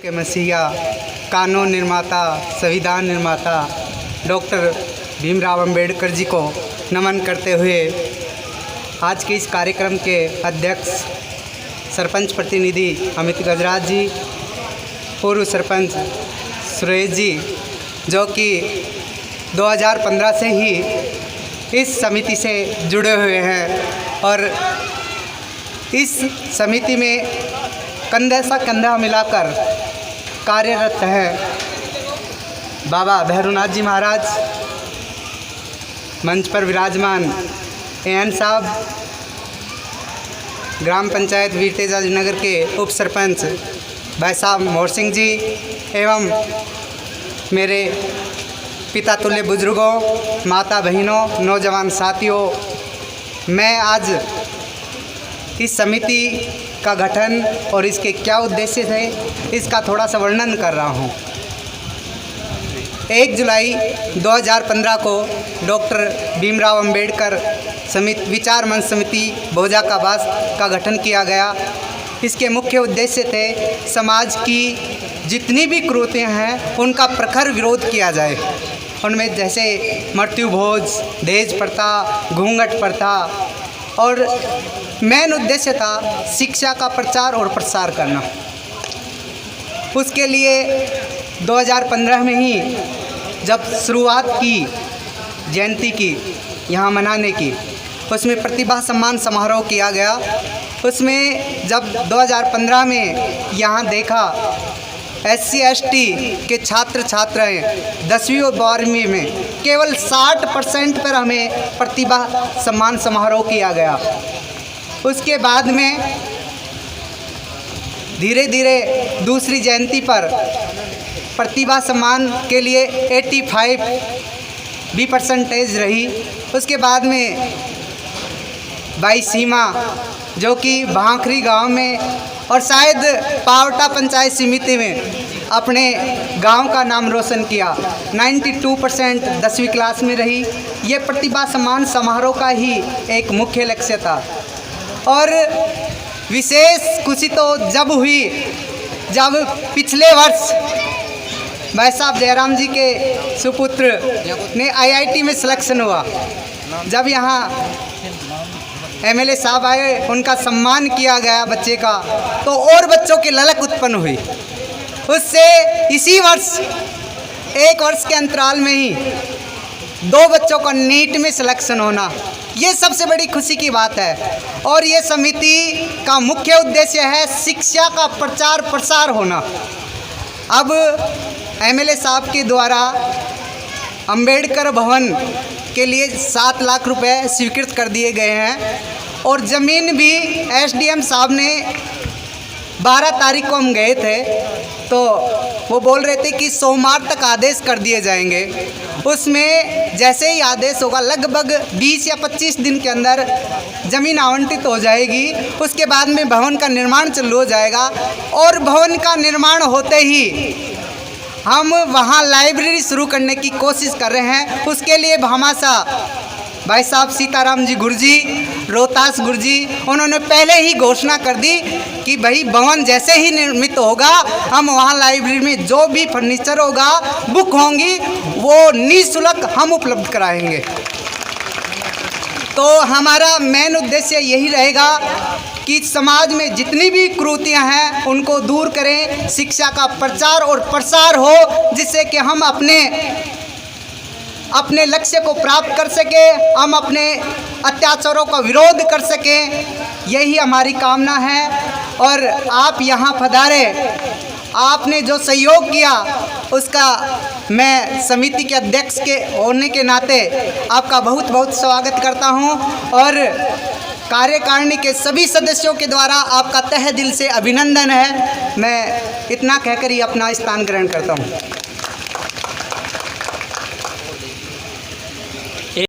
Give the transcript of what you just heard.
के मसीहा, कानून निर्माता, संविधान निर्माता डॉक्टर भीमराव अंबेडकर जी को नमन करते हुए आज के इस कार्यक्रम के अध्यक्ष सरपंच प्रतिनिधि अमित गजराज जी, पूर्व सरपंच सुरेश जी, जो कि 2015 से ही इस समिति से जुड़े हुए हैं और इस समिति में कंधे से कंधा मिलाकर कार्यरत है। बाबा भैरवनाथ जी महाराज, मंच पर विराजमान एन साहब, ग्राम पंचायत वीर तेजाजी नगर के उप सरपंच भाई साहब मोहर सिंह जी एवं मेरे पिता तुल्य बुजुर्गों, माता बहनों, नौजवान साथियों, मैं आज इस समिति का गठन और इसके क्या उद्देश्य थे इसका थोड़ा सा वर्णन कर रहा हूँ। 1 जुलाई 2015 को डॉक्टर भीमराव अंबेडकर विचार मंच समिति भोजाकाबास का गठन किया गया। इसके मुख्य उद्देश्य थे समाज की जितनी भी कुरीतियाँ हैं उनका प्रखर विरोध किया जाए। उनमें जैसे मृत्यु भोज, दहेज प्रथा, घूंघट प्रथा और मेन उद्देश्य था शिक्षा का प्रचार और प्रसार करना। उसके लिए 2015 में ही जब शुरुआत की जयंती की यहाँ मनाने की, उसमें प्रतिभा सम्मान समारोह किया गया। उसमें जब 2015 में यहाँ देखा SC ST के छात्र छात्राएँ 10वीं और 12वीं में केवल 60% पर हमें प्रतिभा सम्मान समारोह किया गया। उसके बाद में धीरे धीरे दूसरी जयंती पर प्रतिभा सम्मान के लिए 85 भी परसेंटेज रही। उसके बाद में बाई सीमा, जो कि भांखरी गांव में और शायद पावटा पंचायत समिति में अपने गांव का नाम रोशन किया, 92% 10वीं क्लास में रही। ये प्रतिभा सम्मान समारोह का ही एक मुख्य लक्ष्य था। और विशेष खुशी तो जब हुई जब पिछले वर्ष भाई साहब जयराम जी के सुपुत्र ने IIT में सिलेक्शन हुआ। जब यहाँ MLA साहब आए, उनका सम्मान किया गया बच्चे का, तो और बच्चों की ललक उत्पन्न हुई। उससे इसी वर्ष 1 वर्ष के अंतराल में ही 2 बच्चों का नीट में सिलेक्शन होना, ये सबसे बड़ी खुशी की बात है। और ये समिति का मुख्य उद्देश्य है शिक्षा का प्रचार प्रसार होना। अब MLA साहब के द्वारा अंबेडकर भवन के लिए 7 लाख रुपए स्वीकृत कर दिए गए हैं और ज़मीन भी SDM साहब ने 12 तारीख को हम गए थे तो वो बोल रहे थे कि सोमवार तक आदेश कर दिए जाएंगे। उसमें जैसे ही आदेश होगा लगभग 20 या 25 दिन के अंदर ज़मीन आवंटित हो जाएगी। उसके बाद में भवन का निर्माण चालू हो जाएगा और भवन का निर्माण होते ही हम वहाँ लाइब्रेरी शुरू करने की कोशिश कर रहे हैं। उसके लिए भामासा भाई साहब सीताराम जी गुरजी, रोहतास गुरजी, उन्होंने पहले ही घोषणा कर दी कि भाई भवन जैसे ही निर्मित होगा हम वहाँ लाइब्रेरी में जो भी फर्नीचर होगा, बुक होंगी, वो निःशुल्क हम उपलब्ध कराएंगे। तो हमारा मेन उद्देश्य यही रहेगा कि समाज में जितनी भी कुरीतियाँ हैं उनको दूर करें, शिक्षा का प्रचार और प्रसार हो, जिससे कि हम अपने लक्ष्य को प्राप्त कर सकें, हम अपने अत्याचारों का विरोध कर सकें। यही हमारी कामना है। और आप यहाँ पधारे, आपने जो सहयोग किया उसका मैं समिति के अध्यक्ष के होने के नाते आपका बहुत बहुत स्वागत करता हूँ और कार्यकारिणी के सभी सदस्यों के द्वारा आपका तहे दिल से अभिनंदन है। मैं इतना कहकर ही अपना स्थान ग्रहण करता हूँ।